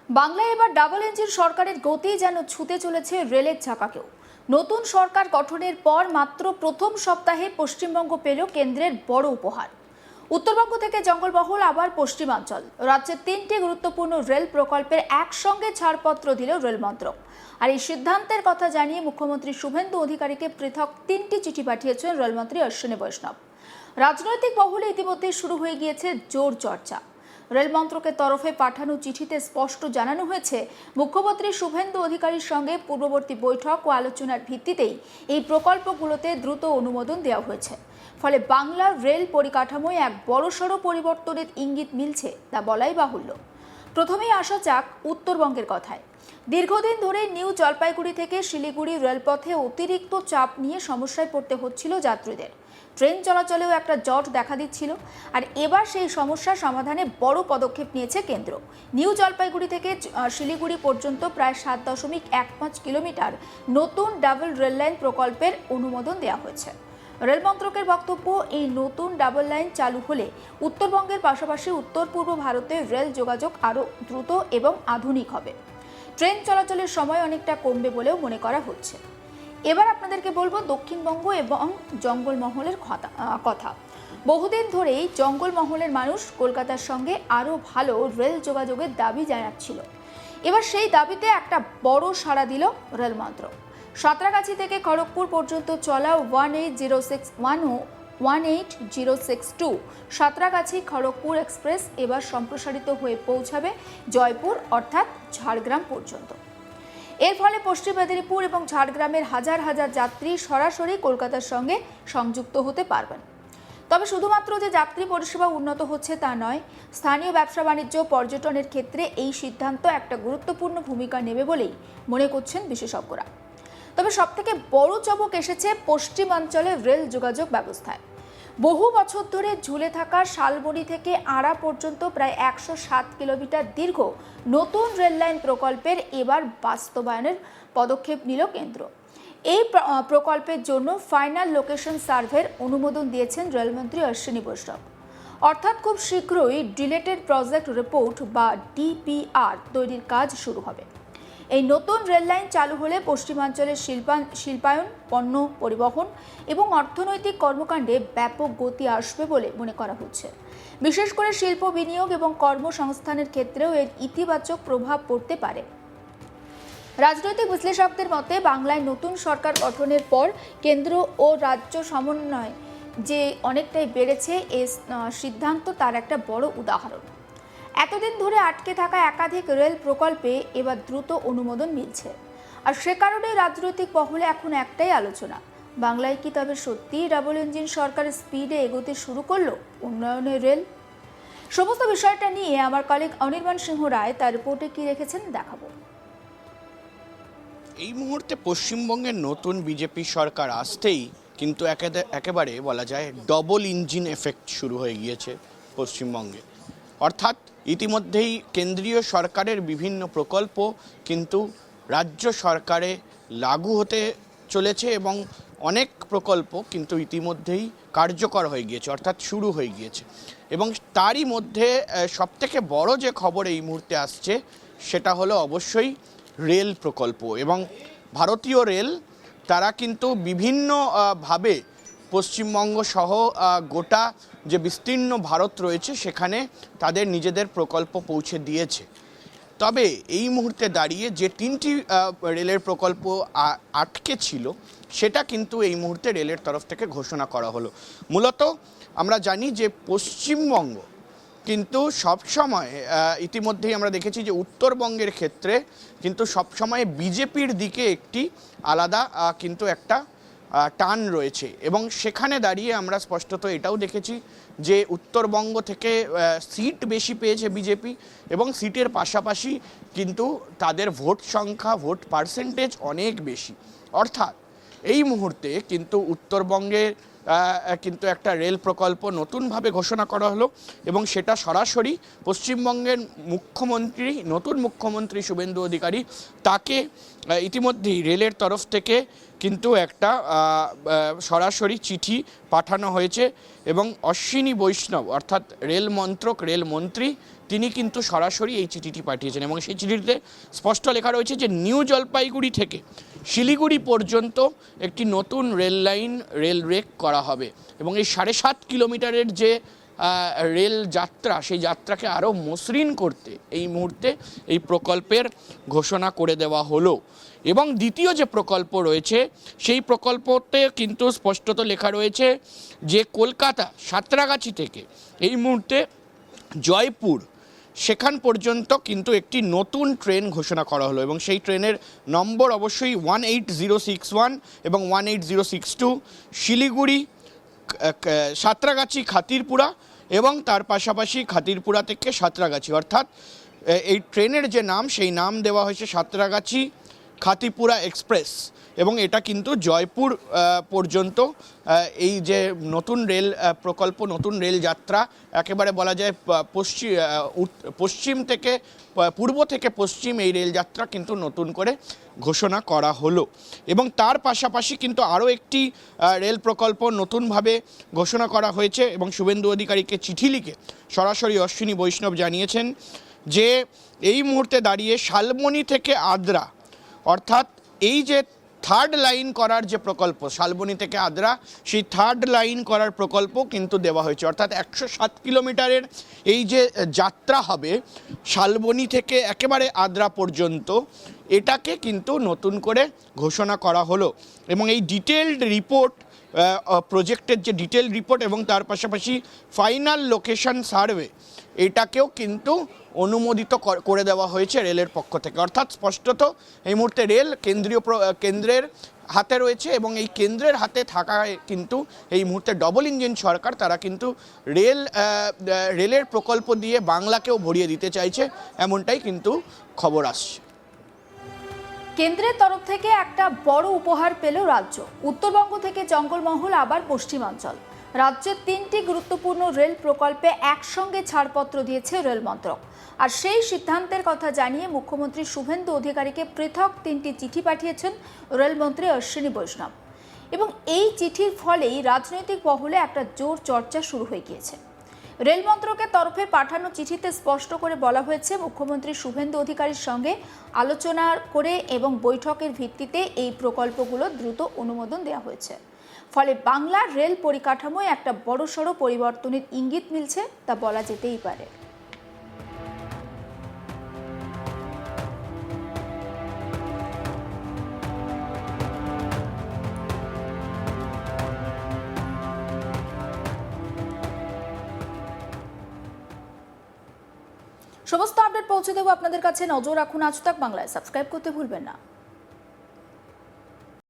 বাংলায় এবার double engine সরকারের গতি যেন ছুঁতে চলেছে রেলের চাকাকেও। নতুন সরকার গঠনের পর মাত্র প্রথম সপ্তাহে পশ্চিমবঙ্গ পেল কেন্দ্রের বড় উপহার। উত্তরবঙ্গ থেকে জঙ্গলমহল আবার পশ্চিমাঞ্চল, রাজ্যের 3টি গুরুত্বপূর্ণ রেল প্রকল্পের একসঙ্গে ছাড়পত্র দিল রেল মন্ত্রক। আর এই সিদ্ধান্তের কথা জানিয়ে মুখ্যমন্ত্রী শুভেন্দু অধিকারীকে পৃথক 3টি চিঠি পাঠিয়েছেন রেলমন্ত্রী অশ্বিনী বৈষ্ণব। রাজনৈতিক মহলে ইতিমধ্যে শুরু হয়ে গিয়েছে জোর চর্চা। রেল মন্ত্রকের তরফে পাঠানো চিঠিতে স্পষ্ট জানানো হয়েছে, মুখ্যমন্ত্রী শুভেন্দু অধিকারীর সঙ্গে পূর্ববর্তী বৈঠক ও আলোচনার ভিত্তিতেই এই প্রকল্পগুলোতে দ্রুত অনুমোদন দেওয়া হয়েছে। ফলে বাংলার রেল পরিকাঠামোয় এক বড়সড় পরিবর্তনের ইঙ্গিত মিলছে, তা বলাই বাহুল্য। প্রথমেই আসা যাক উত্তরবঙ্গের কথায়। দীর্ঘদিন ধরে নিউ জলপাইগুড়ি থেকে শিলিগুড়ি রেলপথে অতিরিক্ত চাপ নিয়ে সমস্যায় পড়তে হচ্ছিল যাত্রীদের। ট্রেন চলাচলেও একটা জট দেখা দিচ্ছিল, আর এবার সেই সমস্যা সমাধানে বড় পদক্ষেপ নিয়েছে কেন্দ্র। নিউ জলপাইগুড়ি থেকে শিলিগুড়ি পর্যন্ত প্রায় 7.15 কিলোমিটার নতুন ডাবল রেল লাইন প্রকল্পের অনুমোদন দেওয়া হয়েছে। রেল মন্ত্রকের বক্তব্য, এই নতুন ডাবল লাইন চালু হলে উত্তরবঙ্গের পাশাপাশি উত্তর পূর্ব ভারতের রেল যোগাযোগ আরও দ্রুত এবং আধুনিক হবে। ট্রেন চলাচলের সময় অনেকটা কমবে বলেও মনে করা হচ্ছে। এবার আপনাদেরকে বলবো দক্ষিণবঙ্গ এবং জঙ্গলমহলের কথা। বহুদিন ধরেই জঙ্গলমহলের মানুষ কলকাতার সঙ্গে আরও ভালো রেল যোগাযোগের দাবি জানাচ্ছিল। এবার সেই দাবিতে একটা বড় সাড়া দিল রেল মন্ত্রক। সাঁতরাগাছি থেকে খড়গপুর পর্যন্ত চলা 1806 ও 18062 সাঁতরাগাছি খড়গপুর এক্সপ্রেস এবার সম্প্রসারিত হয়ে পৌঁছাবে জয়পুর অর্থাৎ ঝাড়গ্রাম পর্যন্ত। এর ফলে পশ্চিম মেদিনীপুর এবং ঝাড়গ্রামের হাজার হাজার যাত্রী সরাসরি কলকাতার সঙ্গে সংযুক্ত হতে পারবেন। তবে শুধুমাত্র যে যাত্রী পরিষেবা উন্নত হচ্ছে তা নয়, স্থানীয় ব্যবসা বাণিজ্য পর্যটনের ক্ষেত্রে এই সিদ্ধান্ত একটা গুরুত্বপূর্ণ ভূমিকা নেবে বলেই মনে করছেন বিশেষজ্ঞরা। তবে সবথেকে বড় চমক এসেছে পশ্চিমাঞ্চলের রেল যোগাযোগ ব্যবস্থায়। বহু বছর ধরে ঝুলে থাকা শালবনি থেকে আড়া পর্যন্ত প্রায় 107 কিলোমিটার দীর্ঘ নতুন রেল লাইন প্রকল্পের এবার বাস্তবায়নের পদক্ষেপ নিল কেন্দ্র। এই প্রকল্পের জন্য ফাইনাল লোকেশন সার্ভের অনুমোদন দিয়েছেন রেলমন্ত্রী অশ্বিনী বৈষ্ণব। অর্থাৎ খুব শীঘ্রই ডিলেটেড প্রজেক্ট রিপোর্ট বা ডিপিআর তৈরির কাজ শুরু হবে। এই নতুন রেল লাইন চালু হলে পশ্চিমাঞ্চলের শিল্পায়ন, পণ্য পরিবহন এবং অর্থনৈতিক কর্মকাণ্ডে ব্যাপক গতি আসবে বলে মনে করা হচ্ছে। বিশেষ করে শিল্প বিনিয়োগ এবং কর্মসংস্থানের ক্ষেত্রেও এর ইতিবাচক প্রভাব পড়তে পারে। রাজনৈতিক বিশ্লেষকদের মতে বাংলায় নতুন সরকার গঠনের পর কেন্দ্র ও রাজ্য সমন্বয় যে অনেকটাই বেড়েছে, এই সিদ্ধান্ত তার একটা বড় উদাহরণ। এতদিন ধরে আটকে থাকা একাধিক রেল প্রকল্পে এবার দ্রুত অনুমোদন মিলছে। আর সে কারণে রাজনৈতিক মহলে এখন একটাই আলোচনা, বাংলায় কি তবে সত্যিই ডাবল ইঞ্জিন সরকারের স্পিডে এগোতে শুরু করলো উন্নয়নের রেল? সমস্ত বিষয়টা নিয়ে আমার কলিগ অনির্বাণ সিংহ রায় তার রিপোর্টে কি রেখেছেন দেখাবো। এই মুহূর্তে পশ্চিমবঙ্গের নতুন বিজেপি সরকার আসতেই কিন্তু একেবারে বলা যায় ডবল ইঞ্জিন এফেক্ট শুরু হয়ে গিয়েছে পশ্চিমবঙ্গে। অর্থাৎ ইতিমধ্যেই কেন্দ্রীয় সরকারের বিভিন্ন প্রকল্প কিন্তু রাজ্য সরকারে লাগু হতে চলেছে এবং অনেক প্রকল্প কিন্তু ইতিমধ্যেই কার্যকর হয়ে গিয়েছে, অর্থাৎ শুরু হয়ে গিয়েছে। এবং তারই মধ্যে সবথেকে বড় যে খবর এই মুহূর্তে আসছে সেটা হলো অবশ্যই রেল প্রকল্প। এবং ভারতীয় রেল তারা কিন্তু বিভিন্নভাবে পশ্চিমবঙ্গ সহ গোটা যে বিস্তীর্ণ ভারত রয়েছে সেখানে তাদের নিজেদের প্রকল্প পৌঁছে দিয়েছে। তবে এই মুহূর্তে দাঁড়িয়ে যে 3টি রেলের প্রকল্প আটকে ছিল সেটা কিন্তু এই মুহূর্তে রেলের তরফ থেকে ঘোষণা করা হলো। মূলত আমরা জানি যে পশ্চিমবঙ্গ কিন্তু সবসময় ইতিমধ্যেই আমরা দেখেছি যে উত্তরবঙ্গের ক্ষেত্রে কিন্তু সবসময় বিজেপির দিকে একটি আলাদা কিন্তু একটা টান রয়েছে। এবং সেখানে দাঁড়িয়ে আমরা স্পষ্টত এটাও দেখেছি যে উত্তরবঙ্গ থেকে সিট বেশি পেয়েছে বিজেপি এবং সিটের পাশাপাশি কিন্তু তাদের ভোট সংখ্যা, ভোট পার্সেন্টেজ অনেক বেশি। অর্থাৎ এই মুহূর্তে কিন্তু উত্তরবঙ্গের কিন্তু একটা রেল প্রকল্প নতুনভাবে ঘোষণা করা হলো এবং সেটা সরাসরি পশ্চিমবঙ্গের মুখ্যমন্ত্রী, নতুন মুখ্যমন্ত্রী শুভেন্দু অধিকারী, তাকে ইতিমধ্যেই রেলের তরফ থেকে কিন্তু একটা সরাসরি চিঠি পাঠানো হয়েছে এবং অশ্বিনী বৈষ্ণব অর্থাৎ রেল মন্ত্রক রেলমন্ত্রী তিনি কিন্তু সরাসরি এই চিঠিটি পাঠিয়েছেন এবং সেই চিঠিতে স্পষ্ট লেখা রয়েছে যে নিউ জলপাইগুড়ি থেকে শিলিগুড়ি পর্যন্ত একটি নতুন রেল লাইন রেল রেক করা হবে এবং এই 7.5 কিলোমিটারের যে রেল যাত্রা সেই যাত্রাকে আরও মসৃণ করতে এই মুহূর্তে এই প্রকল্পের ঘোষণা করে দেওয়া হলো। এবং দ্বিতীয় যে প্রকল্প রয়েছে সেই প্রকল্পতে কিন্তু স্পষ্টত লেখা রয়েছে যে কলকাতা সাঁতরাগাছি থেকে এই মুহূর্তে জয়পুর সেখান পর্যন্ত কিন্তু একটি নতুন ট্রেন ঘোষণা করা হলো এবং সেই ট্রেনের নম্বর অবশ্যই 18061 এবং 18062 শিলিগুড়ি সাঁতরাগাছি খাতিরপুরা এবং তার পাশাপাশি খাতিরপুরা থেকে সাঁতরাগাছি অর্থাৎ এই ট্রেনের যে নাম সেই নাম দেওয়া হয়েছে সাঁতরাগাছি খাতিপুরা এক্সপ্রেস এবং এটা কিন্তু জয়পুর পর্যন্ত এই যে নতুন রেল প্রকল্প নতুন রেল যাত্রা একেবারে বলা যায় পশ্চিম থেকে পূর্ব থেকে পশ্চিম এই রেলযাত্রা কিন্তু নতুন করে ঘোষণা করা হলো এবং তার পাশাপাশি কিন্তু আরও একটি রেল প্রকল্প নতুনভাবে ঘোষণা করা হয়েছে এবং শুভেন্দু অধিকারীকে চিঠি লিখে সরাসরি অশ্বিনী বৈষ্ণব জানিয়েছেন যে এই মুহূর্তে দাঁড়িয়ে শালবনী থেকে আদ্রা অর্থাৎ এই যে থার্ড লাইন করার যে প্রকল্প শালবনী থেকে আদ্রা সেই থার্ড লাইন করার প্রকল্প কিন্তু দেওয়া হয়েছে অর্থাৎ 107 কিলোমিটারের এই যে যাত্রা হবে শালবনী থেকে একেবারে আদ্রা পর্যন্ত এটাকে কিন্তু নতুন করে ঘোষণা করা হলো এবং এই ডিটেলড রিপোর্ট প্রজেক্টের যে ডিটেল রিপোর্ট এবং তার পাশাপাশি ফাইনাল লোকেশন সার্ভে এটাকেও কিন্তু অনুমোদিত করে দেওয়া হয়েছে রেলের পক্ষ থেকে অর্থাৎ স্পষ্টত এই মুহূর্তে রেল কেন্দ্রের হাতে রয়েছে এবং এই কেন্দ্রের হাতে থাকায় কিন্তু এই মুহূর্তে ডবল ইঞ্জিন সরকার তারা কিন্তু রেলের প্রকল্প দিয়ে বাংলাকেও ভরিয়ে দিতে চাইছে এমনটাই কিন্তু খবর আসছে। কেন্দ্রের তরফ থেকে একটা বড় উপহার পেল রাজ্য। উত্তরবঙ্গ থেকে জঙ্গলমহল আবার পশ্চিমাঞ্চল। রাজ্যের 3টি গুরুত্বপূর্ণ রেল প্রকল্পে একসঙ্গে ছাড়পত্র দিয়েছে রেল মন্ত্রক। আর সেই সিদ্ধান্তের কথা জানিয়ে মুখ্যমন্ত্রী শুভেন্দু অধিকারীকে পৃথক 3টি চিঠি পাঠিয়েছেন রেলমন্ত্রী অশ্বিনী বৈষ্ণব এবং এই চিঠির ফলেই রাজনৈতিক মহলে একটা জোর চর্চা শুরু হয়ে গিয়েছে। রেল মন্ত্রকের তরফে পাঠানো চিঠিতে স্পষ্ট করে বলা হয়েছে মুখ্যমন্ত্রী শুভেন্দু অধিকারীর সঙ্গে আলোচনা করে এবং বৈঠকের ভিত্তিতে এই প্রকল্পগুলো দ্রুত অনুমোদন দেওয়া হয়েছে। ফলে বাংলার রেল পরিকাঠামোয় একটা বড়সড় পরিবর্তনের ইঙ্গিত মিলছে তা বলা যেতেই পারে। সমস্ত আপডেট পৌঁছে দেবো আপনাদের কাছে। নজর রাখুন আজ তাক বাংলায়, সাবস্ক্রাইব করতে ভুলবেন না।